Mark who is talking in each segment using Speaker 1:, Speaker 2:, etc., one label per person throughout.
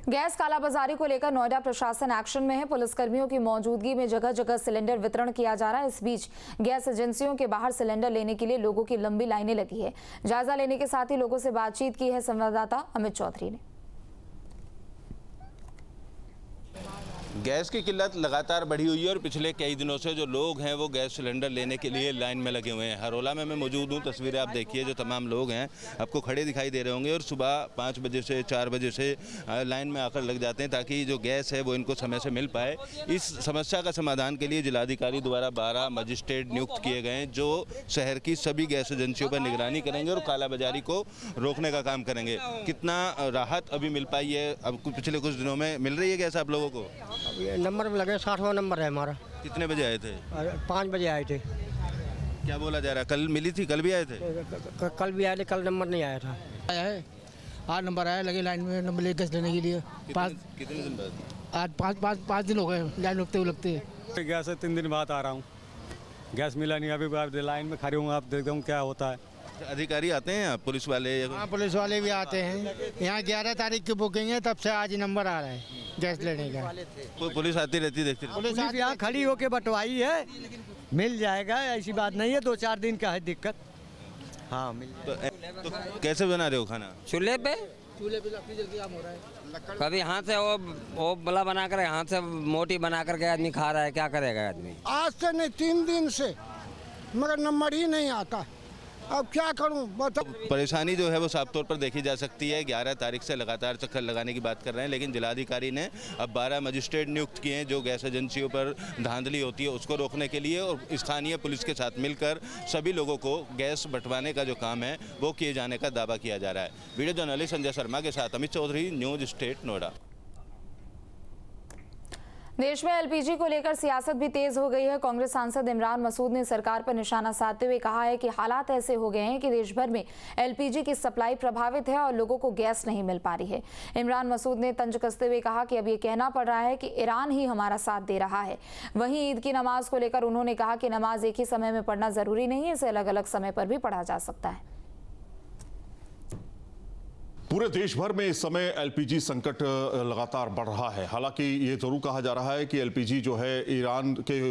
Speaker 1: Gas कालाबाजारी को लेकर नोएडा प्रशासन एक्शन में है। पुलिसकर्मियों की मौजूदगी में जगह जगह सिलेंडर वितरण किया जा रहा है। इस बीच गैस एजेंसियों के बाहर सिलेंडर लेने के लिए लोगों की लंबी लाइनें लगी है। जायजा लेने के साथ ही लोगों से बातचीत की है संवाददाता अमित चौधरी ने।
Speaker 2: गैस की किल्लत लगातार बढ़ी हुई है और पिछले कई दिनों से जो लोग हैं वो गैस सिलेंडर लेने के लिए लाइन में लगे हुए हैं। हरोला में मैं मौजूद हूँ, तस्वीरें आप देखिए। जो तमाम लोग हैं आपको खड़े दिखाई दे रहे होंगे और सुबह 5 बजे से 4 बजे से लाइन में आकर लग जाते हैं ताकि जो गैस है वो इनको समय से मिल पाए। इस समस्या का समाधान के लिए जिलाधिकारी द्वारा 12 मजिस्ट्रेट नियुक्त किए गए हैं जो शहर की सभी गैस एजेंसियों पर निगरानी करेंगे और कालाबाजारी को रोकने का काम करेंगे। कितना राहत अभी मिल पाई है अब पिछले कुछ दिनों में मिल रही है गैस आप लोगों को?
Speaker 3: ये नंबर में लगे 60वां नंबर है हमारा।
Speaker 2: कितने बजे आए थे?
Speaker 3: 5 बजे आए थे।
Speaker 2: क्या बोला जा रहा है? कल मिली थी? कल भी आए थे?
Speaker 3: कल भी आए थे, कल नंबर नहीं आया था।
Speaker 4: आया है 8 नंबर आया, लगे लाइन में नंबर ले गैस लेने के लिए।
Speaker 2: कितने दिन बाद?
Speaker 4: आज 5 दिन हो गए लाइन लगते।
Speaker 5: गैस से 3 दिन बाद आ रहा हूँ, गैस मिला नहीं। अभी लाइन में खड़े हूँ, आप देखते हूँ क्या होता है।
Speaker 2: अधिकारी आते हैं आप, पुलिस वाले?
Speaker 4: हाँ, पुलिस वाले भी आते हैं। यहाँ 11 तारीख की बुकिंग है, तब से आज नंबर आ रहा है गैस लेने का।
Speaker 2: पुलिस आती रहती देखती रहती।
Speaker 3: पुलिस यहाँ खड़ी होके बंटवाई है, मिल जाएगा, ऐसी बात नहीं है। 2-4 दिन का है दिक्कत। हाँ मिल
Speaker 2: तो कैसे बना रहे हो खाना?
Speaker 6: चूल्हे पे लकड़ी जल्दी काम हो रहा है। कभी हाथ से वो बला बना कर, हाथ से मोटी बना करके आदमी खा रहा है। क्या करेगा आदमी?
Speaker 7: आज से नहीं 3 दिन से, मगर नंबर ही नहीं आता। अब क्या करूं बताओ।
Speaker 2: परेशानी जो है वो साफ तौर पर देखी जा सकती है। 11 तारीख से लगातार चक्कर लगाने की बात कर रहे हैं, लेकिन जिलाधिकारी ने अब 12 मजिस्ट्रेट नियुक्त किए हैं जो गैस एजेंसियों पर धांधली होती है उसको रोकने के लिए और स्थानीय पुलिस के साथ मिलकर सभी लोगों को गैस बंटवाने का जो काम है वो किए जाने का दावा किया जा रहा है। वीडियो जर्नलिस्ट संजय शर्मा के साथ अमित चौधरी, न्यूज स्टेट नोएडा।
Speaker 1: देश में एलपीजी को लेकर सियासत भी तेज हो गई है। कांग्रेस सांसद इमरान मसूद ने सरकार पर निशाना साधते हुए कहा है कि हालात ऐसे हो गए हैं कि देश भर में एलपीजी की सप्लाई प्रभावित है और लोगों को गैस नहीं मिल पा रही है। इमरान मसूद ने तंज कसते हुए कहा कि अब ये कहना पड़ रहा है कि ईरान ही हमारा साथ दे रहा है। वहीं ईद की नमाज को लेकर उन्होंने कहा कि नमाज एक ही समय में पढ़ना जरूरी नहीं है, इसे अलग अलग समय पर भी पढ़ा जा सकता है।
Speaker 8: पूरे देश भर में इस समय एलपीजी संकट लगातार बढ़ रहा है। हालांकि ये जरूर कहा जा रहा है कि एलपीजी जो है ईरान के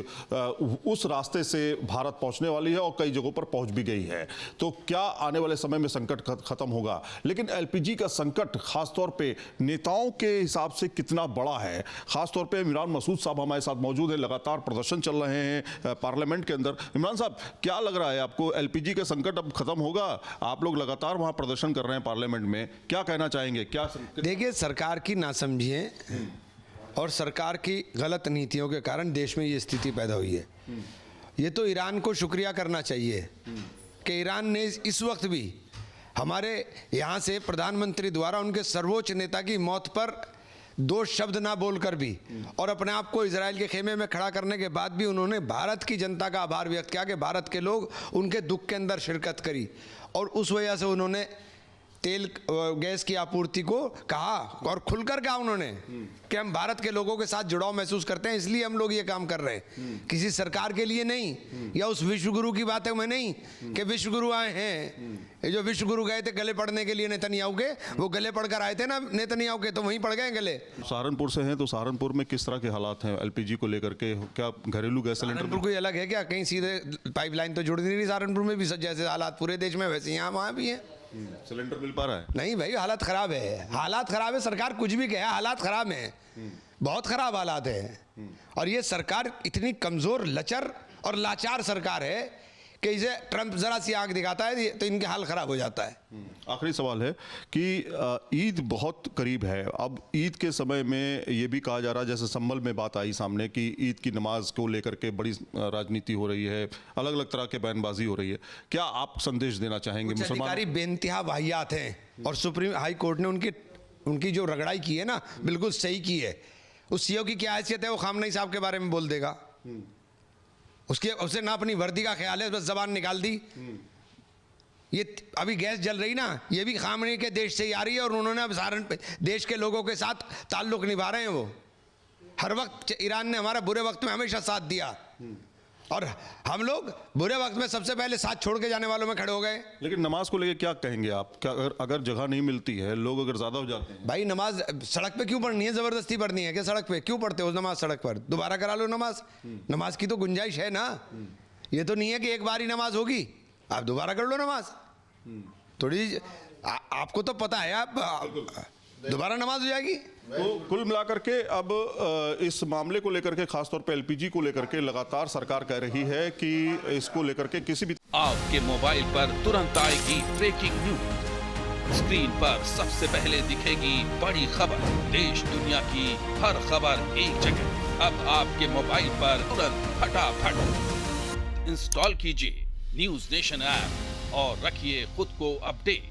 Speaker 8: उस रास्ते से भारत पहुंचने वाली है और कई जगहों पर पहुंच भी गई है। तो क्या आने वाले समय में संकट खत्म होगा? लेकिन एलपीजी का संकट खासतौर पे नेताओं के हिसाब से कितना बड़ा है? खासतौर पे इमरान मसूद साहब हमारे साथ मौजूद है। लगातार प्रदर्शन चल रहे हैं पार्लियामेंट के अंदर। इमरान साहब, क्या लग रहा है आपको, एलपीजी का संकट अब खत्म होगा? आप लोग लगातार वहां प्रदर्शन कर रहे हैं पार्लियामेंट में, क्या कहना चाहेंगे? क्या
Speaker 9: देखिए, सरकार की नासमझी है और सरकार की गलत नीतियों के कारण देश में ये स्थिति पैदा हुई है। ये तो ईरान को शुक्रिया करना चाहिए कि ईरान ने इस वक्त भी हमारे यहाँ से प्रधानमंत्री द्वारा उनके सर्वोच्च नेता की मौत पर 2 शब्द ना बोलकर भी और अपने आप को इजराइल के खेमे में खड़ा करने के बाद भी उन्होंने भारत की जनता का आभार व्यक्त किया कि भारत के लोग उनके दुख के अंदर शिरकत करी और उस वजह से उन्होंने तेल गैस की आपूर्ति को कहा और खुलकर कहा उन्होंने कि हम भारत के लोगों के साथ जुड़ाव महसूस करते हैं, इसलिए हम लोग ये काम कर रहे हैं। किसी सरकार के लिए नहीं या उस विश्वगुरु की बात है मैं नहीं कि विश्वगुरु आए हैं। ये जो विश्वगुरु गए थे गले पड़ने के लिए नेतन्याहू के, वो गले पड़कर आए थे ना नेतन्याहू के, तो वहीं पड़ गए गले।
Speaker 8: सहारनपुर से हैं तो सहारनपुर में किस तरह के हालात हैं एलपीजी को लेकर के? क्या घरेलू गैस सिलेंडर
Speaker 9: कोई अलग है क्या? कहीं सीधे पाइपलाइन तो जुड़ नहीं। सहारनपुर में भी जैसे हालात पूरे देश में वैसे यहाँ वहाँ भी है।
Speaker 8: सिलेंडर मिल पा रहा है? नहीं
Speaker 9: भाई, हालत खराब है। हालात खराब है, सरकार कुछ भी कहे, हालात खराब है, बहुत खराब हालात है। और ये सरकार इतनी कमजोर, लचर और लाचार सरकार है कि इसे ट्रंप जरा सी आंख दिखाता है तो इनके हाल खराब हो जाता है।
Speaker 8: आखिरी सवाल है कि ईद बहुत करीब है। अब ईद के समय में ये भी कहा जा रहा है, जैसे संभल में बात आई सामने कि ईद की नमाज को लेकर के बड़ी राजनीति हो रही है, अलग अलग तरह के बयानबाजी हो रही है। क्या आप संदेश देना चाहेंगे?
Speaker 9: मुसलमान बेइंतहा वाहियात हैं और सुप्रीम हाई कोर्ट ने उनकी जो रगड़ाई की है ना, बिल्कुल सही की है। उस सीओ की क्या हैसियत है वो खामनेई साहब के बारे में बोल देगा? उसे ना अपनी वर्दी का ख्याल है, बस जबान निकाल दी। ये अभी गैस जल रही ना, ये भी खामनेई के देश से ही आ रही है और उन्होंने अब देश के लोगों के साथ ताल्लुक निभा रहे हैं। वो हर वक्त ईरान ने हमारा बुरे वक्त में हमेशा साथ दिया और हम लोग बुरे वक्त में सबसे पहले साथ छोड़ के जाने वालों में खड़े हो गए।
Speaker 8: लेकिन नमाज को लेके क्या कहेंगे आप? क्या अगर जगह नहीं मिलती है, लोग अगर ज्यादा हो जाते हैं?
Speaker 9: भाई नमाज सड़क पे क्यों पढ़नी है? जबरदस्ती पढ़नी है क्या सड़क पे? क्यों पढ़ते हो नमाज सड़क पर? दोबारा करा लो नमाज। नमाज की तो गुंजाइश है ना। ये तो नहीं है कि एक बार ही नमाज होगी, आप दोबारा कर लो नमाज। थोड़ी आपको तो पता है, आप दोबारा नमाज हो जाएगी।
Speaker 8: तो कुल मिलाकर के अब इस मामले को लेकर के, खासतौर पे एलपीजी को लेकर के लगातार सरकार कह रही है कि इसको लेकर के किसी भी
Speaker 10: आपके मोबाइल पर तुरंत आएगी ब्रेकिंग न्यूज। स्क्रीन पर सबसे पहले दिखेगी बड़ी खबर, देश दुनिया की हर खबर एक जगह। अब आपके मोबाइल पर तुरंत फटाफट इंस्टॉल कीजिए न्यूज नेशन ऐप और रखिए खुद को अपडेट।